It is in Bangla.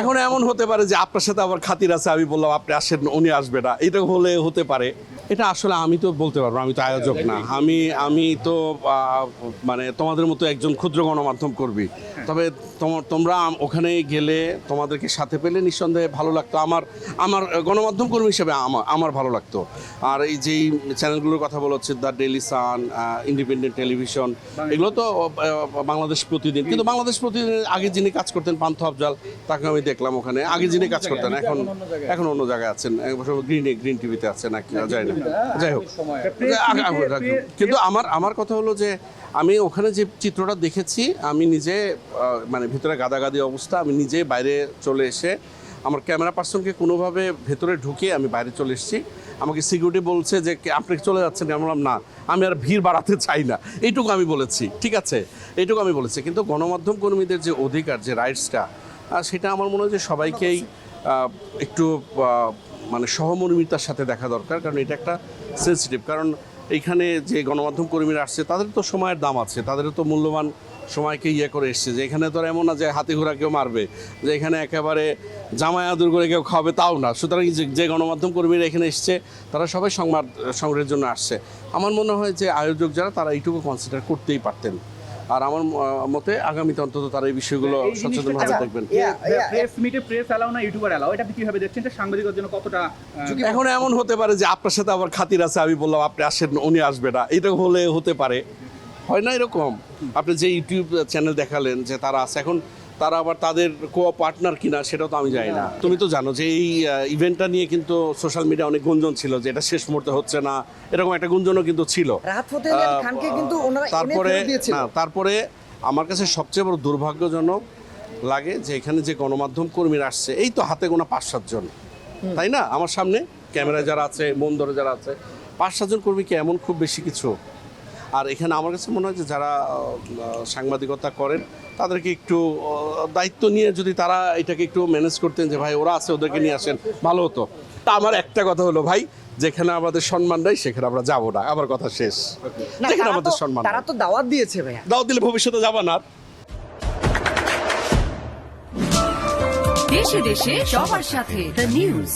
এখন এমন হতে পারে যে আপনার সাথে আবার খাতির আছে, আমি বললাম আপনি আসেন, উনি আসবে না, এটা হলে হতে পারে। এটা আসলে আমি তো বলতে পারবো, আমি তো আয়োজক না, আমি তো মানে তোমাদের মতো একজন ক্ষুদ্র গণমাধ্যম কর্মী। তবে তোমরা ওখানে গেলে তোমাদেরকে সাথে পেলে নিঃসন্দেহে ভালো লাগতো। আমার গণমাধ্যম কর্মী হিসেবে আমার ভালো লাগতো। আর এই যেই চ্যানেলগুলোর কথা বলা হচ্ছে, the Daily Sun, Independent Television, এগুলো তো বাংলাদেশ প্রতিদিন, কিন্তু বাংলাদেশ প্রতিদিন আগে যিনি কাজ করতেন পান্থ আফজাল, তাকে আমি দেখলাম ওখানে, আগে যিনি কাজ করতেন এখন অন্য জায়গায় আছেন, গ্রিন টিভিতে আছেন নাকি যায় না, যাই হোক। কিন্তু আমার কথা হলো যে আমি ওখানে যে চিত্রটা দেখেছি, আমি নিজে মানে ভিতরে গাদাগাদি অবস্থা, আমি নিজে বাইরে চলে এসে আমার ক্যামেরা পার্সনকে কোনোভাবে ভেতরে ঢুকিয়ে আমি বাইরে চলে এসেছি। আমাকে সিকিউরিটি বলছে যে আপনি চলে যাচ্ছেন, আমি বললাম না, আমি আর ভিড় বাড়াতে চাই না, এইটুকু আমি বলেছি, ঠিক আছে, এইটুকু আমি বলেছি। কিন্তু গণমাধ্যম কর্মীদের যে অধিকার, যে রাইটসটা, সেটা আমার মনে হয় যে সবাইকেই একটু মানে সহমর্মিতার সাথে দেখা দরকার, কারণ এটা একটা সেন্সিটিভ। কারণ এইখানে যে গণমাধ্যম কর্মীরা আসছে, তাদের তো সময়ের দাম আছে, তাদেরও তো মূল্যবান সময়কে ইয়ে করে এসছে, যে এখানে তো এমন না যে হাতি ঘোড়া কেউ মারবে, যে এখানে একেবারে জামাই আদর করে কেউ খাবে, তাও না। সুতরাং যে গণমাধ্যম কর্মীরা এখানে এসছে, তারা সবাই সংবাদ সংগ্রহের জন্য আসছে। আমার মনে হয় যে আয়োজক যারা, তারা এইটুকু কনসিডার করতেই পারতেন। আর আমার মতে আগামীতে অন্তত তারা এই বিষয়গুলো সচেতনভাবে দেখবেন। প্রেস মিটে প্রেস এলাও না, ইউটিউবার এলাও, এটা আপনি কিভাবে দেখছেন? যে সাংবাদিকদের জন্য কতটা এখন এমন হতে পারে যে আপনার সাথে আবার খাতির আছে, আমি বললাম আপনি আসেন, উনি আসবে না, এটা হলে হতে পারে, হয় না এরকম? আপনি যে ইউটিউব চ্যানেল দেখালেন যে তারা আছে, এখন তারা আবার তাদের কো পার্টনার কিনা সেটাও তো আমি জানি না। তুমি তো জানো যে এই ইভেন্টটা নিয়ে কিন্তু সোশ্যাল মিডিয়া অনেক গুঞ্জন ছিল যে এটা শেষ মুহূর্তে হচ্ছে না, এরকম একটা গুঞ্জনও কিন্তু ছিল। তারপরে আমার কাছে সবচেয়ে বড় দুর্ভাগ্যজনক লাগে যে এখানে যে গণমাধ্যম কর্মীরা আসছে, এই তো হাতে গোনা 5-7 জন, তাই না? আমার সামনে ক্যামেরায় যারা আছে, মন ধরে যারা আছে, 5-7 জন কর্মী কি এমন খুব বেশি কিছু? আর এখানে আমার কাছে মনে হয় যে যারা সাংবাদিকতা করেন, তাদেরকে একটু দায়িত্ব নিয়ে যদি তারা এটাকে একটু ম্যানেজ করতেন, যে ভাই ওরা আছে, ওদেরকে নিয়ে আসেন, ভালো হতো। তা আমার একটা কথা হলো, ভাই যেখানে আমাদের সম্মান নাই সেখানে আমরা যাবো না, আমার কথা শেষ। যেখানে আমাদের সম্মান, তারা তো দাওয়াত দিয়েছে ভাই, দাওয়াত দিলে ভবিষ্যতে যাবা না। দেশে দেশে সবার সাথে দ্য নিউজ।